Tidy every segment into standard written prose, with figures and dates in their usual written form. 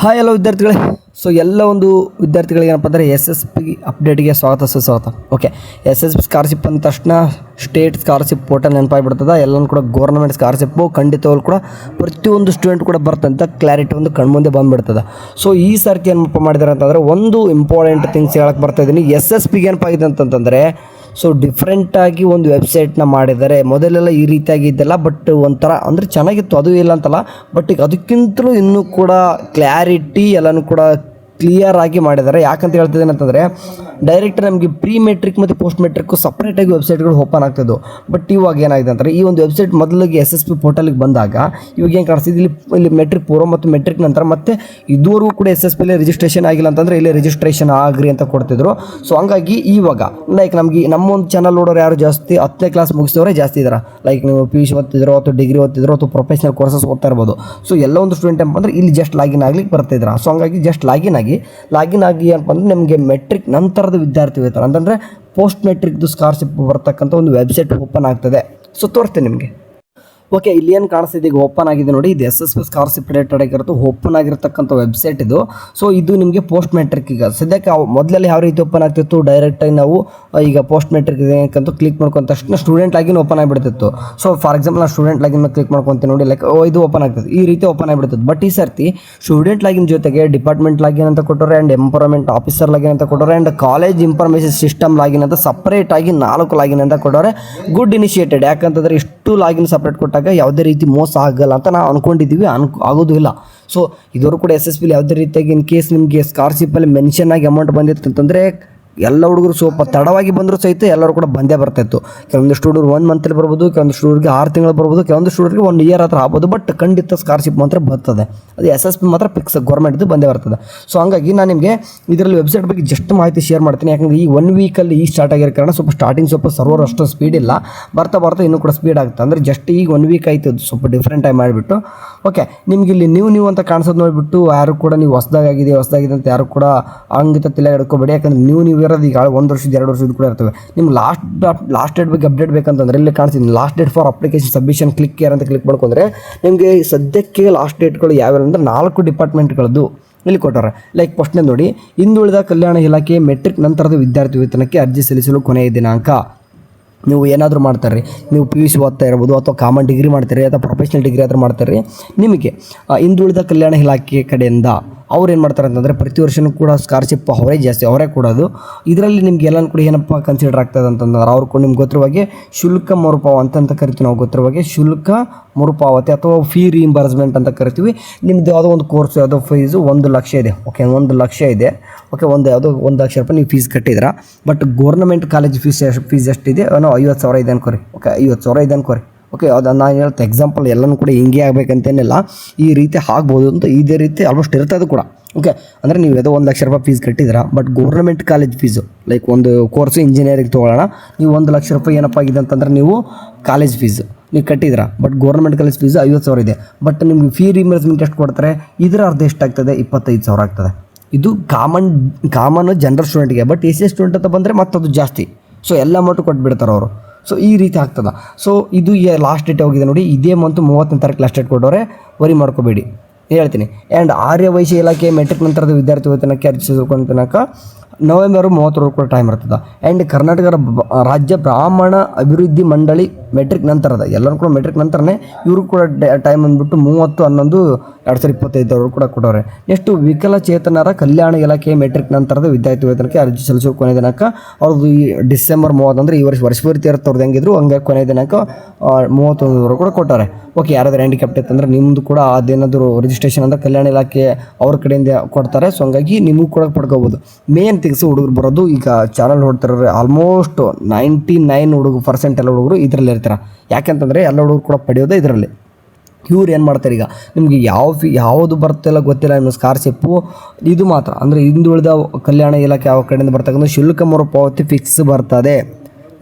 Hi ಎಲ್ಲ ವಿದ್ಯಾರ್ಥಿಗಳೇ. So ಎಲ್ಲ ಒಂದು ವಿದ್ಯಾರ್ಥಿಗಳಿಗೆ ಏನಪ್ಪ ಅಂದರೆ SSP ಅಪ್ಡೇಟ್ಗೆ ಸುಸ್ವಾಗತ. ಓಕೆ, SSP ಸ್ಕಾಲರ್ಶಿಪ್ ಅಂದ ತಕ್ಷಣ ಸ್ಟೇಟ್ ಸ್ಕಾಲರ್ಶಿಪ್ ಪೋರ್ಟಲ್ ನೆನಪಾಗಿಬಿಡ್ತದೆ. ಎಲ್ಲನೂ ಕೂಡ ಗೌರ್ಮೆಂಟ್ ಸ್ಕಾಲರ್ಶಿಪ್ಪು ಖಂಡಿತವಾಗ್ಲೂ ಕೂಡ ಪ್ರತಿಯೊಂದು ಸ್ಟೂಡೆಂಟ್ ಕೂಡ ಬರ್ತಂತ ಕ್ಲಾರಿಟಿ ಒಂದು ಕಣ್ಮುಂದೆ ಬಂದುಬಿಡ್ತದೆ. ಸೊ ಈ ಸರ್ತಿ ಏನಪ್ಪ ಮಾಡಿದ್ದಾರೆ ಅಂತಂದರೆ ಒಂದು ಇಂಪಾರ್ಟೆಂಟ್ ಥಿಂಗ್ಸ್ ಹೇಳಕ್ಕೆ ಬರ್ತಾಯಿದ್ದೀನಿ. SSPಗೆ ಏನಪ್ಪ ಆಗಿದೆ ಅಂತಂತಂದರೆ ಸೊ ಡಿಫ್ರೆಂಟಾಗಿ ಒಂದು ವೆಬ್ಸೈಟ್ನ ಮಾಡಿದ್ದಾರೆ. ಮೊದಲೆಲ್ಲ ಈ ರೀತಿಯಾಗಿ ಇದ್ದಲ್ಲ, ಬಟ್ ಒಂಥರ ಅಂದರೆ ಚೆನ್ನಾಗಿತ್ತು, ಅದು ಇಲ್ಲ ಅಂತಲ್ಲ, ಬಟ್ ಈಗ ಅದಕ್ಕಿಂತಲೂ ಇನ್ನೂ ಕೂಡ ಕ್ಲಾರಿಟಿ ಎಲ್ಲನೂ ಕೂಡ ಕ್ಲಿಯರ್ ಆಗಿ ಮಾಡಿದ್ದಾರೆ. ಯಾಕಂತ ಹೇಳ್ತಿದ್ದೇನೆ ಅಂತಂದರೆ ಡೈರೆಕ್ಟ್ ನಮಗೆ ಪ್ರೀ ಮೆಟ್ರಿಕ್ ಮತ್ತು ಪೋಸ್ಟ್ ಮೆಟ್ರಿಕ್ಕು ಸಪ್ರೇಟಾಗಿ ವೆಬ್ಸೈಟ್ಗಳು ಓಪನ್ ಆಗ್ತಿದ್ದವು. ಬಟ್ ಇವಾಗ ಏನಾಗಿದೆ ಅಂದರೆ ಈ ಒಂದು ವೆಬ್ಸೈಟ್ ಮೊದಲಿಗೆ SSP ಪೋರ್ಟಲಿಗೆ ಬಂದಾಗ ಇವಾಗ ಏನು ಕಾಣಿಸ್ತಿದೆ, ಇಲ್ಲಿ ಮೆಟ್ರಿಕ್ ಪೂರ್ವ ಮತ್ತು ಮೆಟ್ರಿಕ್ ನಂತರ ಮತ್ತು ಇದುವರೆಗೂ ಕೂಡ SSPಲಿ ರಿಜಿಸ್ಟ್ರೇಷನ್ ಆಗಿಲ್ಲ ಅಂತಂದರೆ ಇಲ್ಲಿ ರಿಜಿಸ್ಟ್ರೇಷನ್ ಆಗ್ರಿ ಅಂತ ಕೊಡ್ತಿದ್ರು. ಸೊ ಹಂಗಾಗಿ ಇವಾಗ ಲೈಕ್ ನಮಗೆ ನಮ್ಮ ಒಂದು ಚಾನಲ್ ನೋಡೋರು ಯಾರು ಜಾಸ್ತಿ 10ನೇ ಕ್ಲಾಸ್ ಮುಗಿಸಿದವರೇ ಜಾಸ್ತಿ ಇದ್ದಾರೆ. ಲೈಕ್ ನೀವು PUC ಓದ್ತಿದ್ರು ಅಥವಾ ಡಿಗ್ರಿ ಓದ್ತಿದ್ರು ಅಥವಾ ಪ್ರೊಫೆಷನಲ್ ಕೋರ್ಸಸ್ ಓದ್ತಾ ಇರ್ಬೋದು. ಸೊ ಎಲ್ಲ ಒಂದು ಸ್ಟೂಡೆಂಟ್ ಏನಪ್ಪ ಅಂದರೆ ಇಲ್ಲಿ ಜಸ್ಟ್ ಲಾಗಿನ್ ಆಗ್ಲಿಕ್ಕೆ ಬರ್ತಿದ್ರ. ಸೊ ಹಂಗಾಗಿ ಜಸ್ಟ್ ಲಾಗಿನ್ ಆಗಿ ಏನಪ್ಪ ಅಂದರೆ ನಿಮಗೆ ಮೆಟ್ರಿಕ್ ನಂತರದ ವಿದ್ಯಾರ್ಥಿ ವೇತನ ಅಂತಂದರೆ ಪೋಸ್ಟ್ ಮೆಟ್ರಿಕ್ದು ಸ್ಕಾಲರ್ಶಿಪ್ ಬರ್ತಕ್ಕಂಥ ಒಂದು ವೆಬ್ಸೈಟ್ ಓಪನ್ ಆಗ್ತದೆ. ಸೊ ತೋರಿಸ್ತೇನೆ ನಿಮಗೆ. ಓಕೆ, ಇಲ್ಲಿ ಏನು ಕಾಣಿಸ್ತಿದೆ, ಈಗ ಓಪನ್ ಆಗಿದೆ ನೋಡಿ. ಇದು SSP ಸ್ಕಾಲರ್ಶಿಪ್ ರಿಲೇಟೆಡ್ ಆಗಿರುತ್ತೆ, ಓಪನ್ ಆಗಿರ್ತಕ್ಕಂಥ ವೆಬ್ಸೈಟ್ ಇದು. ಸೊ ಇದು ನಿಮಗೆ ಪೋಸ್ಟ್ ಮೆಟ್ರಿಕ್. ಈಗ ಸದ್ಯಕ್ಕೆ ಮೊದಲಲ್ಲಿ ಯಾವ ರೀತಿ ಓಪನ್ ಆಗ್ತಿತ್ತು, ಡೈರೆಕ್ಟಾಗಿ ನಾವು ಈಗ ಪೋಸ್ಟ್ ಮೆಟ್ರಿಕ್ ಏನಕ್ಕಂತೂ ಕ್ಲಿಕ್ ಮಾಡ್ಕೊಂಡ ತಕ್ಷಣ ಸ್ಟೂಡೆಂಟ್ ಲಾಗಿನ್ ಓಪನ್ ಆಗಿಬಿಡ್ತಿತ್ತು. ಸೊ ಫಾರ್ ಎಕ್ಸಾಂಪಲ್ ನಾನು ಸ್ಟೂಡೆಂಟ್ ಲಾಗಿನ್ ಮೇಲೆ ಕ್ಲಿಕ್ ಮಾಡ್ಕೊತೀನಿ ನೋಡಿ, ಲೈಕ್ ಇದು ಓಪನ್ ಆಗ್ತದೆ, ಈ ರೀತಿ ಓಪನ್ ಆಗಿಬಿಡ್ತದೆ. ಬಟ್ ಈ ಸರ್ತಿ ಸ್ಟೂಡೆಂಟ್ ಲಾಗಿನ್ ಜೊತೆಗೆ ಡಿಪಾರ್ಟ್ಮೆಂಟ್ ಲಾಗಿನ್ ಅಂತ ಕೊಟ್ಟರೆ, ಆ್ಯಂಡ್ ಎಂಪ್ಲಾಯ್ಮೆಂಟ್ ಆಫೀಸರ್ ಲಾಗಿನ್ ಅಂತ ಕೊಟ್ಟರೆ, and college information system login ಅಂತ ಸಪ್ರೇಟಾಗಿ 4 ಲಾಗಿನ್ ಅಂತ ಕೊಟ್ಟರೆ ಗುಡ್ ಇನಿಷಿಯೇಟೆಡ್. ಯಾಕಂತಂದರೆ ಇಷ್ಟು ಲಾಗಿನ್ ಸಪ್ರೇಟ್ ಕೊಟ್ಟಾಗ ಯಾವುದೇ ರೀತಿ ಮೋಸ ಆಗಲ್ಲ ಅಂತ ನಾವು ಅಂದ್ಕೊಂಡಿದ್ದೀವಿ, ಆಗೋದು ಇಲ್ಲ. ಸೊ ಇವರು ಕೂಡ SSPಲಿ ಯಾವುದೇ ರೀತಿಯಾಗಿ ಇನ್ ಕೇಸ್ ನಿಮಗೆ ಸ್ಕಾಲರ್ಶಿಪ್ಪಲ್ಲಿ ಮೆನ್ಷನ್ ಆಗಿ ಅಮೌಂಟ್ ಬಂದಿತ್ತು ಅಂತಂದರೆ ಎಲ್ಲ ಹುಡುಗರು ಸ್ವಲ್ಪ ತಡವಾಗಿ ಬಂದರೂ ಸಹಿತ ಎಲ್ಲರೂ ಕೂಡ ಬಂದೇ ಬರ್ತಾಯಿತ್ತು. ಕೆಲವೊಂದು ಸ್ಟೂಡೆಂಟ್ 1 ಮಂತಲ್ಲಿ ಬರ್ಬೋದು, ಕೆಲವೊಂದು ಸ್ಟೂಡೆಂಟ್ಗೆ 6 ತಿಂಗಳು ಬರ್ಬೋದು, ಕೆಲವೊಂದು ಸ್ಟೂಡೆಂಟ್ಗೆ 1 ಇಯರ್ ಹತ್ರ ಆಗ್ಬೋದು. ಬಟ್ ಖಂಡಿತ ಸ್ಕಾಲರ್ಶಿಪ್ ಮಾತ್ರ ಬರ್ತದೆ, ಅದು SSP ಮಾತ್ರ ಫಿಕ್ಸ್ ಗೌರ್ಮೆಂಟ್ದು ಬಂದೇ ಬರ್ತದೆ. ಸೊ ಹಂಗಾಗಿ ನಾನು ನಿಮಗೆ ಇದರಲ್ಲಿ ವೆಬ್ಸೈಟ್ ಬಗ್ಗೆ ಜಸ್ಟ್ ಮಾಹಿತಿ ಶೇರ್ ಮಾಡ್ತೀನಿ. ಯಾಕಂದರೆ ಈ 1 ವೀಕಲ್ಲಿ ಸ್ಟಾರ್ಟ್ ಆಗಿರೋ ಕಾರಣ ಸ್ವಲ್ಪ ಸ್ಟಾರ್ಟಿಂಗ್ ಸ್ವಲ್ಪ ಸರ್ವರ್ ಅಷ್ಟು ಸ್ಪೀಡ್ ಇಲ್ಲ, ಬರ್ತಾ ಇನ್ನೂ ಕೂಡ ಸ್ಪೀಡ್ ಆಗುತ್ತೆ. ಅಂದರೆ ಜಸ್ಟ್ ಈಗ 1 ವೀಕ್ ಆಯಿತು, ಸ್ವಲ್ಪ ಡಿಫ್ರೆಂಟ್ ಆಗಿ ಮಾಡಿಬಿಟ್ಟು. ಓಕೆ, ನಿಮ್ಗೆ ಇಲ್ಲಿ ನೀವು ಅಂತ ಕಾಣಿಸೋದು ನೋಡಿಬಿಟ್ಟು ಯಾರು ಕೂಡ ನೀವು ಹೊಸದಾಗಿದೆ ಅಂತ ಯಾರು ಕೂಡ ಹಂಗಿತ ತಲೆ ಹಿಡ್ಕೋಬೇಡಿ. ಯಾಕಂದರೆ ನೀವು ಇರೋದು ಈಗ 1 ವರ್ಷದ 2 ವರ್ಷದ ಕೂಡ ಇರ್ತವೆ. ನಿಮ್ಗೆ ಲಾಸ್ಟ್ ಡೇಟ್ ಬಗ್ಗೆ ಅಪ್ಡೇಟ್ ಬೇಕಂತಂದರೆ ಇಲ್ಲಿ ಕಾಣಿಸ್ತೀನಿ, last date for application submission click here ಅಂತ ಕ್ಲಿಕ್ ಮಾಡ್ಕೊಂಡ್ರೆ ನಿಮಗೆ ಸದ್ಯಕ್ಕೆ ಲಾಸ್ಟ್ ಡೇಟ್ಗಳು ಯಾವ್ಯಾವ ಅಂದರೆ 4 ಡಿಪಾರ್ಟ್ಮೆಂಟ್ಗಳದ್ದು ಇಲ್ಲಿ ಕೊಟ್ಟರೆ. ಲೈಕ್ ಫಸ್ಟ್ನೇ ನೋಡಿ, ಹಿಂದುಳಿದ ಕಲ್ಯಾಣ ಇಲಾಖೆ ಮೆಟ್ರಿಕ್ ನಂತರದ ವಿದ್ಯಾರ್ಥಿ ವೇತನಕ್ಕೆ ಅರ್ಜಿ ಸಲ್ಲಿಸಲು ಕೊನೆಯ ದಿನಾಂಕ. ನೀವು ಏನಾದರೂ ಮಾಡ್ತಾರೆ, ನೀವು PUC ಓದ್ತಾ ಇರ್ಬೋದು, ಅಥವಾ ಕಾಮನ್ ಡಿಗ್ರಿ ಮಾಡ್ತೀರಿ, ಅಥವಾ ಪ್ರೊಫೆಷನಲ್ ಡಿಗ್ರಿ ಆದರೂ ಮಾಡ್ತಾರೆ, ನಿಮಗೆ ಹಿಂದುಳಿದ ಕಲ್ಯಾಣ ಇಲಾಖೆ ಕಡೆಯಿಂದ ಅವ್ರು ಏನು ಮಾಡ್ತಾರೆ ಅಂತಂದರೆ ಪ್ರತಿ ವರ್ಷವೂ ಕೂಡ ಸ್ಕಾಲರ್ಶಿಪ್ ಅವರೇ ಕೊಡೋದು. ಇದರಲ್ಲಿ ನಿಮ್ಗೆ ಎಲ್ಲನೂ ಕೂಡ ಏನಪ್ಪ ಕನ್ಸಿಡರ್ ಆಗ್ತದೆ ಅಂತಂದ್ರೆ ಅವ್ರು ಕೂಡ ನಿಮ್ಗೆ ಗೊತ್ತಿರುವಾಗೆ ಶುಲ್ಕ ಮರುಪಾವ ಅಂತ ಕರಿತೀವಿ ನಾವು. ಗೊತ್ತಿರುವಾಗೆ ಶುಲ್ಕ ಮರುಪಾವತಿ ಅಥವಾ ಫೀ ರಿಇಂಬರ್ಸ್ಮೆಂಟ್ ಅಂತ ಕರಿತೀವಿ. ನಿಮ್ದು ಯಾವುದೋ ಒಂದು ಕೋರ್ಸ್ ಯಾವುದೋ ಫೀಸು 1 ಲಕ್ಷ ಇದೆ. ಓಕೆ, 1 ಲಕ್ಷ ಇದೆ. ಓಕೆ, ಯಾವುದೋ 1 ಲಕ್ಷ ರೂಪಾಯಿ ನೀವು ಫೀಸ್ ಕಟ್ಟಿದ್ದೀರಾ. ಬಟ್ ಗೌರ್ಮೆಂಟ್ ಕಾಲೇಜ್ ಫೀಸ್ ಎಷ್ಟಿದೆ, 50,000 ಇದೆ ಅನ್ಕೋರಿ. ಓಕೆ, 50,000 ಇದೆ ಅನ್ಕೋರಿ. ಓಕೆ, ಅದು ನಾನು ಹೇಳ್ತಾ ಎಕ್ಸಾಂಪಲ್ ಎಲ್ಲನೂ ಕೂಡ ಹಿಂಗೆ ಆಗಬೇಕಂತೇನಿಲ್ಲ, ಈ ರೀತಿ ಆಗ್ಬೋದು ಅಂತ. ಇದೇ ರೀತಿ ಆಲ್ಮೋಸ್ಟ್ ಇರ್ತದೆ ಕೂಡ. ಓಕೆ, ಅಂದರೆ ನೀವು ಯಾವುದೋ 1 ಲಕ್ಷ ರೂಪಾಯಿ ಫೀಸ್ ಕಟ್ಟಿದ್ದೀರಾ, but government college fees like ಒಂದು ಕೋರ್ಸು ಇಂಜಿನಿಯರಿಂಗ್ ತೊಗೊಳ್ಳೋಣ, ನೀವು 1 ಲಕ್ಷ ರೂಪಾಯಿ ಏನಪ್ಪ ಆಗಿದೆ ಅಂತಂದರೆ ನೀವು ಕಾಲೇಜ್ ಫೀಸು ನೀವು ಕಟ್ಟಿದ್ದೀರಾ. ಬಟ್ ಗೌರ್ಮೆಂಟ್ ಕಾಲೇಜ್ ಫೀಸು 50,000 ಇದೆ. ಬಟ್ ನಿಮ್ಗೆ ಫೀ ರಿಇಂಬರ್ಸ್ಮೆಂಟ್ ಎಷ್ಟು ಕೊಡ್ತಾರೆ, ಇದರ ಅರ್ಧ ಎಷ್ಟಾಗ್ತದೆ, 25,000 ಆಗ್ತದೆ. ಇದು ಕಾಮನ್ ಜನರಲ್ ಸ್ಟೂಡೆಂಟ್ಗೆ. ಬಟ್ SC ಸ್ಟೂಡೆಂಟ್ ಅಂತ ಬಂದರೆ ಮತ್ತದು ಜಾಸ್ತಿ. ಸೊ ಎಲ್ಲ ಅಮೌಂಟು ಕೊಟ್ಬಿಡ್ತಾರೆ ಅವರು. ಸೊ ಈ ರೀತಿ ಆಗ್ತದೆ. ಸೊ ಇದು ಲಾಸ್ಟ್ ಡೇಟ್ ಹೋಗಿದೆ ನೋಡಿ, ಇದೇ ಮಂತು 30ನೇ ತಾರೀಕು ಲಾಸ್ಟ್ ಡೇಟ್ ಕೊಟ್ಟವ್ರೆ, ವರಿ ಮಾಡ್ಕೋಬೇಡಿ ಹೇಳ್ತೀನಿ. ಆ್ಯಂಡ್ ಆರ್ಯ ವೈಶ್ಯ ಇಲಾಖೆ ಮೆಟ್ರಿಕ್ ನಂತರದ ವಿದ್ಯಾರ್ಥಿ ವೇತನಕ್ಕೆ ಅರ್ಜಿ ಸಲ್ಲಿಸಿಕೊಳ್ಳೋ ತನಕ ನವೆಂಬರ್ 30 ಕೂಡ ಟೈಮ್ ಇರ್ತದೆ. ಆ್ಯಂಡ್ ಕರ್ನಾಟಕ ರಾಜ್ಯ ಬ್ರಾಹ್ಮಣ ಅಭಿವೃದ್ಧಿ ಮಂಡಳಿ ಮೆಟ್ರಿಕ್ ನಂತರದ ಎಲ್ಲರೂ ಕೂಡ ಮೆಟ್ರಿಕ್ ನಂತರನೇ ಇವರು ಕೂಡ ಟೈಮ್ ಅಂದ್ಬಿಟ್ಟು 30/11/2025 ಕೂಡ ಕೊಟ್ಟವ್ರೆ. ನೆಕ್ಸ್ಟು ವಿಕಲಚೇತನರ ಕಲ್ಯಾಣ ಇಲಾಖೆ ಮೆಟ್ರಿಕ್ ನಂತರದ ವಿದ್ಯಾರ್ಥಿ ವೇತನಕ್ಕೆ ಅರ್ಜಿ ಸಲ್ಲಿಸುವ ಕೊನೆಯ ದಿನಾಂಕ ಅವ್ರದ್ದು ಈ ಡಿಸೆಂಬರ್ 30 ಅಂದರೆ ಈ ವರ್ಷಪೂರ್ತಿ ಇರ್ತವ್ರದ್ದು ಹೆಂಗಿದ್ರು ಹಂಗೆ ಕೊನೆಯ ದಿನಾಂಕ 31 ಕೂಡ ಕೊಟ್ಟಾರೆ. ಓಕೆ, ಯಾರಾದರೂ ಹ್ಯಾಂಡಿಕ್ಯಾಪ್ಟ್ ಇತ್ತಂದರೆ ನಿಮ್ಮದು ಕೂಡ ಅದೇನಾದರೂ ರಿಜಿಸ್ಟ್ರೇಷನ್ ಅಂದರೆ ಕಲ್ಯಾಣ ಇಲಾಖೆ ಅವ್ರ ಕಡೆಯಿಂದ ಕೊಡ್ತಾರೆ. ಸೊ ಹಂಗಾಗಿ ನಿಮಗೂ ಕೂಡ ಪಡ್ಕೋಬೋದು. ಮೇನ್ ಥಿಂಗ್ಸ್ ಹುಡುಗರು ಬರೋದು ಈಗ ಚಾನಲ್ ನೋಡ್ತಿರೋರು ಆಲ್ಮೋಸ್ಟ್ 99% ಎಲ್ಲ ಹುಡುಗರು ಇದರಲ್ಲಿ ಇರ್ತಾರೆ. ಯಾಕೆಂತಂದರೆ ಎಲ್ಲ ಹುಡುಗರು ಕೂಡ ಪಡೆಯೋದೇ ಇದರಲ್ಲಿ. ಇವ್ರು ಏನು ಮಾಡ್ತಾರೆ, ಈಗ ನಿಮಗೆ ಯಾವುದು ಬರ್ತಿಲ್ಲ ಗೊತ್ತಿಲ್ಲ, ನಿಮ್ಮ ಸ್ಕಾಲರ್ಶಿಪ್ಪು ಇದು ಮಾತ್ರ ಅಂದರೆ ಹಿಂದುಳಿದ ಕಲ್ಯಾಣ ಇಲಾಖೆ ಯಾವ ಕಡೆಯಿಂದ ಬರ್ತಕ್ಕಂಥ ಶುಲ್ಕ ಮರುಪಾವತಿ ಫಿಕ್ಸ್ ಬರ್ತದೆ.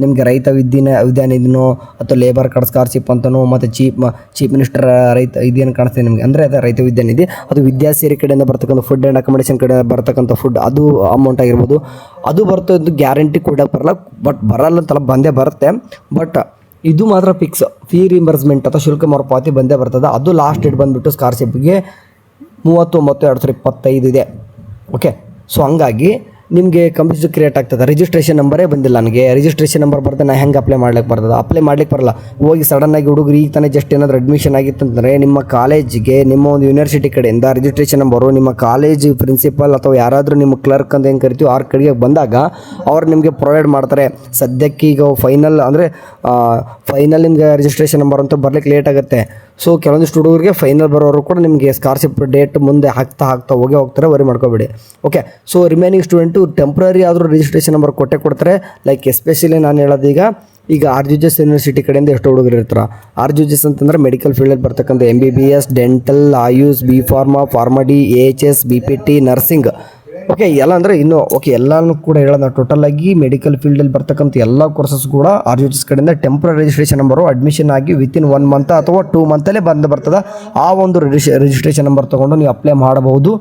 ನಿಮಗೆ ರೈತ ವಿದ್ಯಾನಿಧಿನೋ ಅಥವಾ ಲೇಬರ್ ಕಾರ್ಡ್ ಸ್ಕಾಲರ್ಶಿಪ್ ಅಂತನೋ, ಮತ್ತು ಚೀಫ್ ಮಿನಿಸ್ಟರ್ ರೈತ ಇದೇನು ಕಾಣಿಸ್ತದೆ ನಿಮಗೆ ಅಂದರೆ ಅದು ರೈತ ವಿದ್ಯಾನಿಧಿ. ಅದು ವಿದ್ಯಾಸೇರಿ ಕಡೆಯಿಂದ ಬರ್ತಕ್ಕಂಥ ಫುಡ್ ಆ್ಯಂಡ್ ಅಕಾಮಿಡೇಷನ್ ಕಡೆ ಬರ್ತಕ್ಕಂಥ ಫುಡ್ ಅದು ಅಮೌಂಟ್ ಆಗಿರ್ಬೋದು. ಅದು ಬರ್ತದ್ದು ಗ್ಯಾರಂಟಿ ಕೊಡೋಕೆ ಬರಲ್ಲ, ಬಟ್ ಬರಲ್ಲ ಅಂತಲ್ಲ, ಬಂದೇ ಬರುತ್ತೆ. ಬಟ್ ಇದು ಮಾತ್ರ ಫಿಕ್ಸ್ ಫೀ ರಿಇಂಬರ್ಸ್ಮೆಂಟ್ ಅಥವಾ ಶುಲ್ಕ ಮರುಪಾವತಿ ಬಂದೇ ಬರ್ತದೆ. ಅದು ಲಾಸ್ಟ್ ಡೇಟ್ ಬಂದುಬಿಟ್ಟು ಸ್ಕಾಲರ್ಶಿಪ್ಗೆ 30/9/2025 ಇದೆ. ಓಕೆ, ಸೊ ಹಂಗಾಗಿ ನಿಮಗೆ ಕನ್ಫ್ಯೂಸ್ ಕ್ರಿಯೇಟ್ ಆಗ್ತದೆ. ರಿಜಿಸ್ಟ್ರೇಷನ್ ನಂಬರೇ ಬಂದಿಲ್ಲ ನನಗೆ, ರಿಜಿಸ್ಟ್ರೇಷನ್ ನಂಬರ್ ಬರ್ತದೆ, ನಾನು ಹೆಂಗೆ ಅಪ್ಲೈ ಮಾಡ್ಲಿಕ್ಕೆ ಬರ್ತದೆ? ಅಪ್ಲೈ ಮಾಡ್ಲಿಕ್ಕೆ ಬರಲ್ಲ. ಹೋಗಿ ಸಡನ್ನಾಗಿ ಹುಡುಗರು ಈಗ ತಾನೇ ಜಸ್ಟ್ ಏನಾದರೂ ಅಡ್ಮಿಷನ್ ಆಗಿತ್ತಂದರೆ ನಿಮ್ಮ ಕಾಲೇಜಿಗೆ ನಿಮ್ಮ ಒಂದು ಯೂನಿವರ್ಸಿಟಿ ಕಡೆಯಿಂದ ರಿಜಿಸ್ಟ್ರೇಷನ್ ನಂಬರು ನಿಮ್ಮ ಕಾಲೇಜ್ ಪ್ರಿನ್ಸಿಪಲ್ ಅಥವಾ ಯಾರಾದರೂ ನಿಮ್ಮ ಕ್ಲರ್ಕ್ ಅಂತ ಹೆಂಗೆ ಕರಿತೀವಿ ಅವ್ರ ಕಡೆಗೆ ಬಂದಾಗ ಅವ್ರು ನಿಮಗೆ ಪ್ರೊವೈಡ್ ಮಾಡ್ತಾರೆ. ಸದ್ಯಕ್ಕೆ ಈಗ ಫೈನಲ್ ನಿಮಗೆ ರಿಜಿಸ್ಟ್ರೇಷನ್ ನಂಬರ್ ಅಂತೂ ಬರ್ಲಿಕ್ಕೆ ಲೇಟ್ ಆಗುತ್ತೆ. ಸೊ ಕೆಲವೊಂದಿಷ್ಟು ಹುಡುಗರಿಗೆ ಫೈನಲ್ ಬರೋರು ಕೂಡ ನಿಮಗೆ ಸ್ಕಾಲರ್ಶಿಪ್ ಡೇಟ್ ಮುಂದೆ ಹಾಕ್ತಾ ಹೋಗ್ತಾರೆ, ವರಿ ಮಾಡ್ಕೋಬೇಡಿ. Okay, so remaining student temporary ಆದರೂ ರಿಜಿಸ್ಟ್ರೇಷನ್ ನಂಬರ್ ಕೊಡ್ತಾರೆ. ಲೈಕ್ ಎಸ್ಪೆಷಲಿ ನಾನು ಹೇಳೋದು ಈಗ RGHS ಯೂನಿವರ್ಸಿಟಿ ಕಡೆಯಿಂದ ಎಷ್ಟು ಹುಡುಗರು ಇರ್ತಾರೆ. RGHS ಅಂತಂದರೆ ಮೆಡಿಕಲ್ ಫೀಲ್ಡಲ್ಲಿ ಬರ್ತಕ್ಕಂಥ MBBS, dental, AYUSH, B ಫಾರ್ಮಡಿ, AHS, BPT, nursing. Okay, ಎಲ್ಲ ಅಂದರೆ ಇನ್ನೂ ಎಲ್ಲನೂ ಕೂಡ ಹೇಳೋದು ಟೋಟಲಾಗಿ ಮೆಡಿಕಲ್ ಫೀಲ್ಡಲ್ಲಿ ಬರ್ತಕ್ಕಂಥ ಎಲ್ಲ ಕೋರ್ಸಸ್ ಕೂಡ RGHS ಕಡೆಯಿಂದ ಟೆಂಪ್ರರಿ ರಿಜಿಸ್ಟ್ರೇಷನ್ ನಂಬರು ಅಡ್ಮಿಷನ್ ಆಗಿ ವಿತಿನ್ 1 ಮಂತ್ ಅಥವಾ 2 ಮಂತಲ್ಲೇ ಬರ್ತದೆ. ಆ ಒಂದು ರಿಜಿಸ್ಟ್ರೇಷನ್ ನಂಬರ್ ತೊಗೊಂಡು ನೀವು ಅಪ್ಲೈ ಮಾಡಬಹುದು.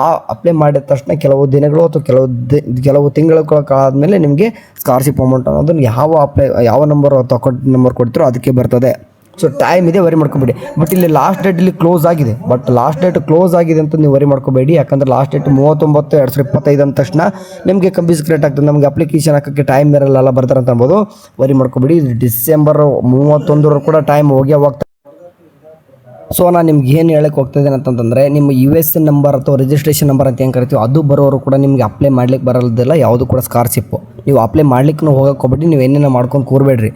ಆ ಅಪ್ಲೈ ಮಾಡಿದ ತಕ್ಷಣ ಕೆಲವು ದಿನಗಳು ಅಥವಾ ಕೆಲವು ತಿಂಗಳಾದಮೇಲೆ ನಿಮಗೆ ಸ್ಕಾಲರ್ಶಿಪ್ ಅಮೌಂಟ್ ಅನ್ನೋದನ್ನು ಯಾವ ನಂಬರ್ ಕೊಡ್ತೀರೋ ಅದಕ್ಕೆ ಬರ್ತದೆ. ಸೊ ಟೈಮ್ ಇದೆ, ವರಿ ಮಾಡ್ಕೋಬೇಡಿ. ಬಟ್ ಇಲ್ಲಿ ಲಾಸ್ಟ್ ಡೇಟ್ ಇಲ್ಲಿ ಕ್ಲೋಸ್ ಆಗಿದೆ. ಅಂತ ನೀವು ವರಿ ಮಾಡ್ಕೋಬೇಡಿ. ಯಾಕಂದರೆ ಲಾಸ್ಟ್ ಡೇಟ್ 30/9/2025 ಅಂದ ತಕ್ಷಣ ನಿಮಗೆ ಕನ್ಫ್ಯೂಸ್ ಕ್ರಿಯೇಟ್ ಆಗ್ತದೆ. ನಮಗೆ ಅಪ್ಲಿಕೇಶನ್ ಹಾಕೋಕ್ಕೆ ಟೈಮ್ ಇರಲ್ಲ ಬರ್ತಾರೆ ಅಂತ ಅನ್ಬೋದು. ವರಿ ಮಾಡ್ಕೋಬೇಡಿ. ಡಿಸೆಂಬರ್ 31 ಕೂಡ ಟೈಮ್ ಹೋಗ್ತಾ. ಸೊ ನಾನು ನಿಮ್ಗೆ ಏನು ಹೇಳಕ್ಕೆ ಹೋಗ್ತಾಯಿದ್ದೇನೆ ಅಂತಂದರೆ ನಿಮ್ಮ USN ನಂಬರ್ ಅಥವಾ ರಿಜಿಸ್ಟ್ರೇಷನ್ ನಂಬರ್ ಅಂತ ಏನು ಕರಿತೀವಿ ಅದು ಬರೋರು ಕೂಡ ನಿಮಗೆ ಅಪ್ಲೈ ಮಾಡ್ಲಿಕ್ಕೆ ಬರೋದಿಲ್ಲ ಯಾವುದು ಕೂಡ ಸ್ಕಾಲರ್ಶಿಪ್ಪು. ನೀವು ಅಪ್ಲೈ ಮಾಡ್ಲಿಕ್ಕೆ ಹೋಗಕ್ಕೆ ಹೋಗ್ಬೇಡಿ, ನೀವು ಏನೇನೋ ಮಾಡ್ಕೊಂಡು ಕೂರಬೇಡ್ರಿ.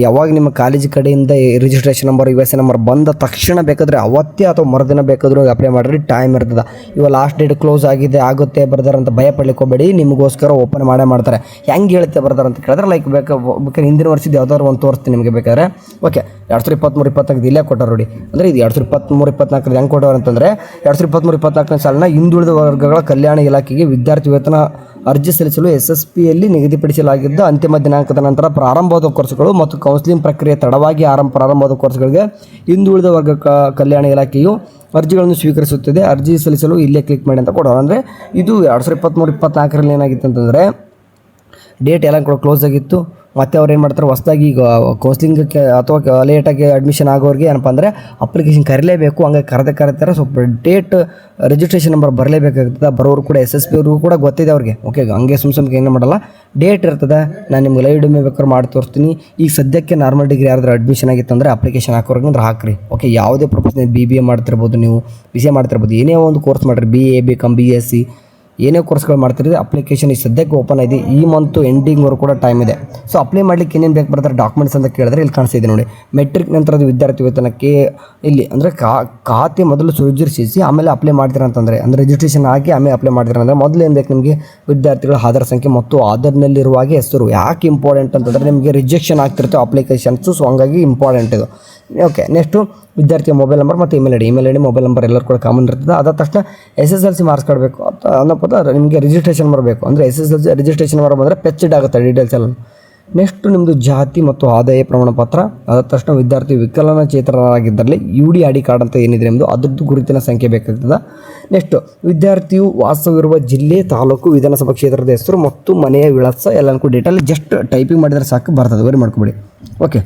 ಯಾವಾಗ ನಿಮ್ಮ ಕಾಲೇಜ್ ಕಡೆಯಿಂದ ರಿಜಿಸ್ಟ್ರೇಷನ್ ನಂಬರ್ USN ನಂಬರ್ ಬಂದ ತಕ್ಷಣ ಬೇಕಾದರೆ ಅವತ್ತೇ ಅಥವಾ ಮರುದಿನ ಬೇಕಾದರೂ ಅಪ್ಲೈ ಮಾಡಿರಿ, ಟೈಮ್ ಇರ್ತದೆ. ಇವಾಗ ಲಾಸ್ಟ್ ಡೇಟ್ ಕ್ಲೋಸ್ ಆಗುತ್ತೆ ಬರ್ದಾರೆ ಅಂತ ಭಯ ಪಡ್ಲಿಕ್ಕೆ ಹೋಗಬೇಡಿ. ನಿಮಗೋಸ್ಕರ ಓಪನ್ ಮಾಡ್ತಾರೆ. ಹೆಂಗೆ ಹೇಳುತ್ತೆ ಬರ್ದಾರೆ ಅಂತ ಕೇಳಿದ್ರೆ ಲೈಕ್ ಬೇಕಾದ್ರೆ ಹಿಂದಿನ ವರ್ಷದ ಯಾವ್ದಾದ್ರು ಒಂದು ತೋರಿಸ್ತೀನಿ ನಿಮಗೆ ಬೇಕಾದ್ರೆ. ಓಕೆ, 2023-24 ಇಲ್ಲೇ ಕೊಟ್ಟಾರ ನೋಡಿ. ಅಂದರೆ ಇದು 2023-24 ಹೆಂಗೆ ಕೊಟ್ಟವ್ರು ಅಂತಂದರೆ 2023-24 ಸಾಲಿನ ಹಿಂದುಳಿದ ವರ್ಗಗಳ ಕಲ್ಯಾಣ ಇಲಾಖೆಗೆ ವಿದ್ಯಾರ್ಥಿ ವೇತನ ಅರ್ಜಿ ಸಲ್ಲಿಸಲು SSPಯಲ್ಲಿ ನಿಗದಿಪಡಿಸಲಾಗಿದ್ದ ಅಂತಿಮ ದಿನಾಂಕದ ನಂತರ ಪ್ರಾರಂಭವಾದ ಕೋರ್ಸ್ಗಳು ಮತ್ತು ಕೌನ್ಸಿಲಿಂಗ್ ಪ್ರಕ್ರಿಯೆ ತಡವಾಗಿ ಪ್ರಾರಂಭವಾದ ಕೋರ್ಸ್ಗಳಿಗೆ ಹಿಂದುಳಿದ ವರ್ಗ ಕಲ್ಯಾಣ ಇಲಾಖೆಯು ಅರ್ಜಿಗಳನ್ನು ಸ್ವೀಕರಿಸುತ್ತದೆ. ಅರ್ಜಿ ಸಲ್ಲಿಸಲು ಇಲ್ಲೇ ಕ್ಲಿಕ್ ಮಾಡಿ ಅಂತ ಕೊಡೋರು. ಅಂದರೆ ಇದು 2023-24 ಏನಾಗಿತ್ತು ಅಂತಂದರೆ ಡೇಟ್ ಎಲ್ಲ ಕೂಡ ಕ್ಲೋಸ್ ಆಗಿತ್ತು. ಮತ್ತು ಅವ್ರು ಏನು ಮಾಡ್ತಾರೆ, ಹೊಸದಾಗಿ ಈಗ ಕೌನ್ಸ್ಲಿಂಗಕ್ಕೆ ಅಥವಾ ಲೇಟಾಗಿ ಅಡ್ಮಿಷನ್ ಆಗೋರಿಗೆ ಏನಪ್ಪ ಅಂದರೆ ಅಪ್ಲಿಕೇಶನ್ ಕರೀಲೇಬೇಕು. ಹಂಗೆ ಕರೆತಾರೆ. ಸ್ವಲ್ಪ ಡೇಟ್ ರಿಜಿಸ್ಟ್ರೇಷನ್ ನಂಬರ್ ಬರಲೇಬೇಕಾಗ್ತದೆ. ಬರೋರು ಕೂಡ SSP ಅವ್ರಿಗೂ ಕೂಡ ಗೊತ್ತಿದೆ ಅವ್ರಿಗೆ. ಓಕೆ, ಹಂಗೆ ಸುಮ್ಮನೆ ಏನು ಮಾಡಲ್ಲ, ಡೇಟ್ ಇರ್ತದೆ. ನಾನು ನಿಮ್ಗೆ ಲೈವ್ ಡೆಮೋ ಬೇಕಾದ್ರೆ ಮಾಡಿ ತೋರಿಸ್ತೀನಿ. ಈಗ ಸದ್ಯಕ್ಕೆ ನಾರ್ಮಲ್ ಡಿಗ್ರಿ ಯಾರಾದ್ರೂ ಅಡ್ಮಿಷನ್ ಆಗಿತ್ತಂದರೆ ಅಪ್ಲಿಕೇಶನ್ ಹಾಕೋರಿಗೆ ಅಂದ್ರೆ ಹಾಕ್ರಿ. ಓಕೆ, ಯಾವುದೇ ಪರ್ಪಸ್ BBA ಮಾಡ್ತಿರ್ಬೋದು, ನೀವು BCA ಮಾಡ್ತಿರ್ಬೋದು, ಏನೇ ಒಂದು ಕೋರ್ಸ್ ಮಾಡಿರಿ, BA, BCom, BSc ಏನೇ ಕೋರ್ಸ್ಗಳು ಮಾಡ್ತಿರೋದು ಅಪ್ಲಿಕೇಶನ್ ಈ ಸದ್ಯಕ್ಕೆ ಓಪನ್ ಇದೆ. ಈ ಮಂತು ಎಂಡಿಂಗ್ವರೆಗೂ ಕೂಡ ಟೈಮ್ ಇದೆ. ಸೊ ಅಪ್ಲೈ ಮಾಡ್ಲಿಕ್ಕೆ ಏನೇನು ಬೇಕು ಬರ್ತಾರೆ ಡಾಕ್ಯುಮೆಂಟ್ಸ್ ಅಂತ ಕೇಳಿದ್ರೆ ಇಲ್ಲಿ ಕಾಣಿಸ್ತಿದೆ ನೋಡಿ. ಮೆಟ್ರಿಕ್ ನಂತರದ ವಿದ್ಯಾರ್ಥಿ ವೇತನಕ್ಕೆ ಇಲ್ಲಿ ಅಂದರೆ ಖಾತೆ ಮೊದಲು ಸೃಜಿಸಿ ಆಮೇಲೆ ಅಪ್ಲೈ ಮಾಡ್ತೀರಾ ಅಂತಂದರೆ ಅಂದರೆ ರಿಜಿಸ್ಟ್ರೇಷನ್ ಆಗಿ ಆಮೇಲೆ ಅಪ್ಲೈ ಮಾಡ್ತೀರಾ ಅಂದರೆ ಮೊದಲು ಏನು ಬೇಕು ನಿಮಗೆ ವಿದ್ಯಾರ್ಥಿಗಳ ಆಧಾರ್ ಸಂಖ್ಯೆ ಮತ್ತು ಆಧಾರ್ನಲ್ಲಿರುವ ಹಾಗೆ ಹೆಸರು. ಯಾಕೆ ಇಂಪಾರ್ಟೆಂಟ್ ಅಂತಂದರೆ ನಿಮಗೆ ರಿಜೆಕ್ಷನ್ ಆಗ್ತಿರ್ತವೆ ಅಪ್ಲಿಕೇಶನ್ಸು. ಸೊ ಹಂಗಾಗಿ ಇಂಪಾರ್ಟೆಂಟ್ ಇದು. ಓಕೆ, ನೆಕ್ಸ್ಟು ವಿದ್ಯಾರ್ಥಿಯ ಮೊಬೈಲ್ ನಂಬರ್ ಮತ್ತು ಇಮೇಲ್ ಐಡಿ ಮೊಬೈಲ್ ನಂಬರ್ ಎಲ್ಲರೂ ಕೂಡ ಕಾಮನ್ ಇರ್ತದೆ. ಅದಾದ ತಕ್ಷಣ SSLC ಮಾರ್ಕ್ಸ್ ಕಾರ್ಡ್ ಬೇಕು ಅನ್ನೋದು ನಿಮಗೆ ರಿಜಿಸ್ಟ್ರೇಷನ್ ಬರಬೇಕು. ಅಂದರೆ SSLC ರಿಜಿಸ್ಟ್ರೇಷನ್ ನಂಬರ್ ಬಂದರೆ ಪೆಚ್ಡ್ ಆಗುತ್ತೆ ಡೀಟೇಲ್ಸ್ ಎಲ್ಲ. ನೆಕ್ಸ್ಟ್ ನಿಮ್ಮದು ಜಾತಿ ಮತ್ತು ಆದಾಯ ಪ್ರಮಾಣ ಪತ್ರ. ಅದಾದ ತಕ್ಷಣ ವಿದ್ಯಾರ್ಥಿ ವಿಕಲಚೇತನರಾಗಿದ್ದಲ್ಲಿ UD ID ಕಾರ್ಡ್ ಅಂತ ಏನಿದೆ ನಿಮ್ಮದು ಅದರದ್ದು ಗುರುತಿನ ಸಂಖ್ಯೆ ಬೇಕಾಗ್ತದೆ. ನೆಕ್ಸ್ಟು ವಿದ್ಯಾರ್ಥಿಯು ವಾಸವಿರುವ ಜಿಲ್ಲೆ, ತಾಲೂಕು, ವಿಧಾನಸಭಾ ಕ್ಷೇತ್ರದ ಹೆಸರು ಮತ್ತು ಮನೆಯ ವಿಳಾಸ ಎಲ್ಲನೂ ಡೀಟೇಲ್ ಜಸ್ಟ್ ಟೈಪಿಂಗ್ ಮಾಡಿದರೆ ಸಾಕು, ಬರ್ತದೆ, ವರಿ ಮಾಡ್ಕೊಬೇಡಿ. ಓಕೆ,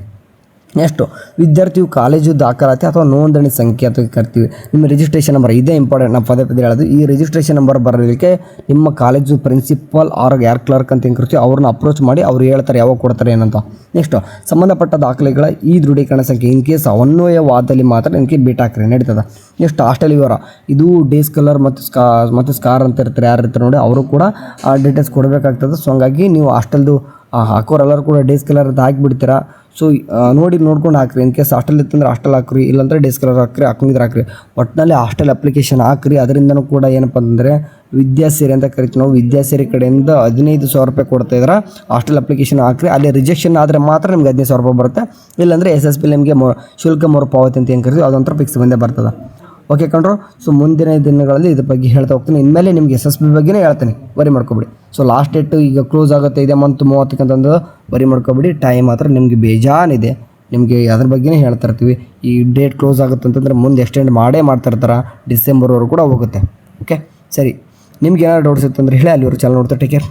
ನೆಕ್ಸ್ಟು ವಿದ್ಯಾರ್ಥಿಯು ಕಾಲೇಜು ದಾಖಲಾತಿ ಅಥವಾ ನೋಂದಣಿ ಸಂಖ್ಯೆ ಅಂತ ಕರಿತೀವಿ. ನಿಮ್ಮ ರಿಜಿಸ್ಟ್ರೇಷನ್ ನಂಬರ್ ಇದೇ ಇಂಪಾರ್ಟೆಂಟ್. ನಾವು ಪದೇ ಹೇಳೋದು ಈ ರಿಜಿಸ್ಟ್ರೇಷನ್ ನಂಬರ್ ಬರೋದಕ್ಕೆ ನಿಮ್ಮ ಕಾಲೇಜು ಪ್ರಿನ್ಸಿಪಲ್ ಆರ್ ಯಾರು ಕ್ಲರ್ಕ್ ಅಂತ ಹೆಂಗೆ ಕರಿತೀವಿ ಅವ್ರನ್ನ ಅಪ್ರೋಚ್ ಮಾಡಿ ಅವ್ರು ಹೇಳ್ತಾರೆ ಯಾವಾಗ ಕೊಡ್ತಾರೆ ಏನಂತ. ನೆಕ್ಸ್ಟು ಸಂಬಂಧಪಟ್ಟ ದಾಖಲೆಗಳ ಈ ದೃಢೀಕರಣ ಸಂಖ್ಯೆ ಇನ್ ಕೇಸ್ ಅನ್ವಯವಾದಲ್ಲಿ ಮಾತ್ರ ನಿಮಗೆ ಭೇಟಿ ಹಾಕ್ರಿ ನಡೀತದೆ. ನೆಕ್ಸ್ಟ್ ಹಾಸ್ಟೆಲ್ ವಿವರ, ಇದು ಡೇಸ್ ಕಲರ್ ಮತ್ತು ಸ್ಕಾರ್ ಅಂತ ಇರ್ತಾರೆ, ಯಾರು ಇರ್ತಾರೆ ನೋಡಿ ಅವರು ಕೂಡ ಆ ಡೀಟೇಲ್ಸ್ ಕೊಡಬೇಕಾಗ್ತದೆ. ಸೊ ಹಂಗಾಗಿ ನೀವು ಹಾಸ್ಟೆಲ್ದು ಹಾಕೋರೆಲ್ಲರೂ ಕೂಡ ಡೇಸ್ ಕಲರ್ ಅಂತ ಹಾಕಿಬಿಡ್ತೀರಾ. ಸೊ ನೋಡ್ಕೊಂಡು ಹಾಕ್ರಿ. ಇನ್ ಕೇಸ್ ಹಾಸ್ಟೆಲ್ ಇತ್ತಂದ್ರೆ ಹಾಸ್ಟೆಲ್ ಹಾಕ್ರಿ, ಇಲ್ಲಾಂದರೆ ಡೇಸ್ ಕಲರ್ ಹಾಕಿದ್ರೆ ಹಾಕ್ರಿ. ಒಟ್ಟಿನಲ್ಲಿ ಹಾಸ್ಟೆಲ್ ಅಪ್ಲಿಕೇಶನ್ ಹಾಕ್ರಿ. ಅದರಿಂದನೂ ಕೂಡ ಏನಪ್ಪ ಅಂದರೆ ವಿದ್ಯಾಸಿರಿ ಅಂತ ಕರಿತೀವಿ ನಾವು. ವಿದ್ಯಾಸಿರಿ ಕಡೆಯಿಂದ 15,000 ರೂಪಾಯಿ ಕೊಡ್ತಾಯಿದ್ರೆ ಹಾಸ್ಟೆಲ್ ಅಪ್ಲಿಕೇಶನ್ ಹಾಕ್ರಿ. ಅಲ್ಲಿ ರಿಜೆಕ್ಷನ್ ಆದರೆ ಮಾತ್ರ ನಿಮ್ಗೆ 15,000 ರೂಪಾಯಿ ಬರುತ್ತೆ. ಇಲ್ಲಾಂದರೆ SSP ನಿಮಗೆ ಶುಲ್ಕ ಮರುಪಾವತಿ ಅಂತ ಏನು ಕರಿತೀವಿ ಅದೊಂಥರ ಫಿಕ್ಸ್ ಬಂದೇ ಬರ್ತದೆ. ಓಕೆ ಕಣ್ರು. ಸೊ ಮುಂದಿನ ದಿನಗಳಲ್ಲಿ ಇದ್ರ ಬಗ್ಗೆ ಹೇಳ್ತಾ ಹೋಗ್ತೀನಿ. ಇನ್ಮೇಲೆ ನಿಮಗೆ SSP ಬಗ್ಗೆನೇ ಹೇಳ್ತೀನಿ, ವರಿ ಮಾಡ್ಕೊಬಿಡಿ. ಸೊ ಲಾಸ್ಟ್ ಡೇಟು ಈಗ ಕ್ಲೋಸ್ ಆಗುತ್ತೆ, ಇದೆ ಮಂತ್ 30ಕ್ಕೆ ಅಂತಂದು ವರಿ ಮಾಡ್ಕೊಬಿಡಿ. ಟೈಮ್ ಮಾತ್ರ ನಿಮಗೆ ಬೇಜಾನಿದೆ. ನಿಮಗೆ ಅದ್ರ ಬಗ್ಗೆನೇ ಹೇಳ್ತಾ ಇರ್ತೀವಿ. ಈ ಡೇಟ್ ಕ್ಲೋಸ್ ಆಗುತ್ತೆ ಅಂತಂದರೆ ಮುಂದೆ ಎಕ್ಸ್ಟೆಂಡ್ ಮಾಡ್ತಾರೆ, ಡಿಸೆಂಬರ್ವರೆಗೂ ಕೂಡ ಹೋಗುತ್ತೆ. ಓಕೆ, ಸರಿ. ನಿಮ್ಗೆ ಏನಾದ್ರು ಡೌಟ್ಸ್ ಇತ್ತಂದ್ರೆ ಹೇಳಿ. ಅಲ್ಲಿವರೆಗೂ ಚಾನಲ್ ನೋಡ್ತಾ ಟೇಕ್ ಕೇರ್.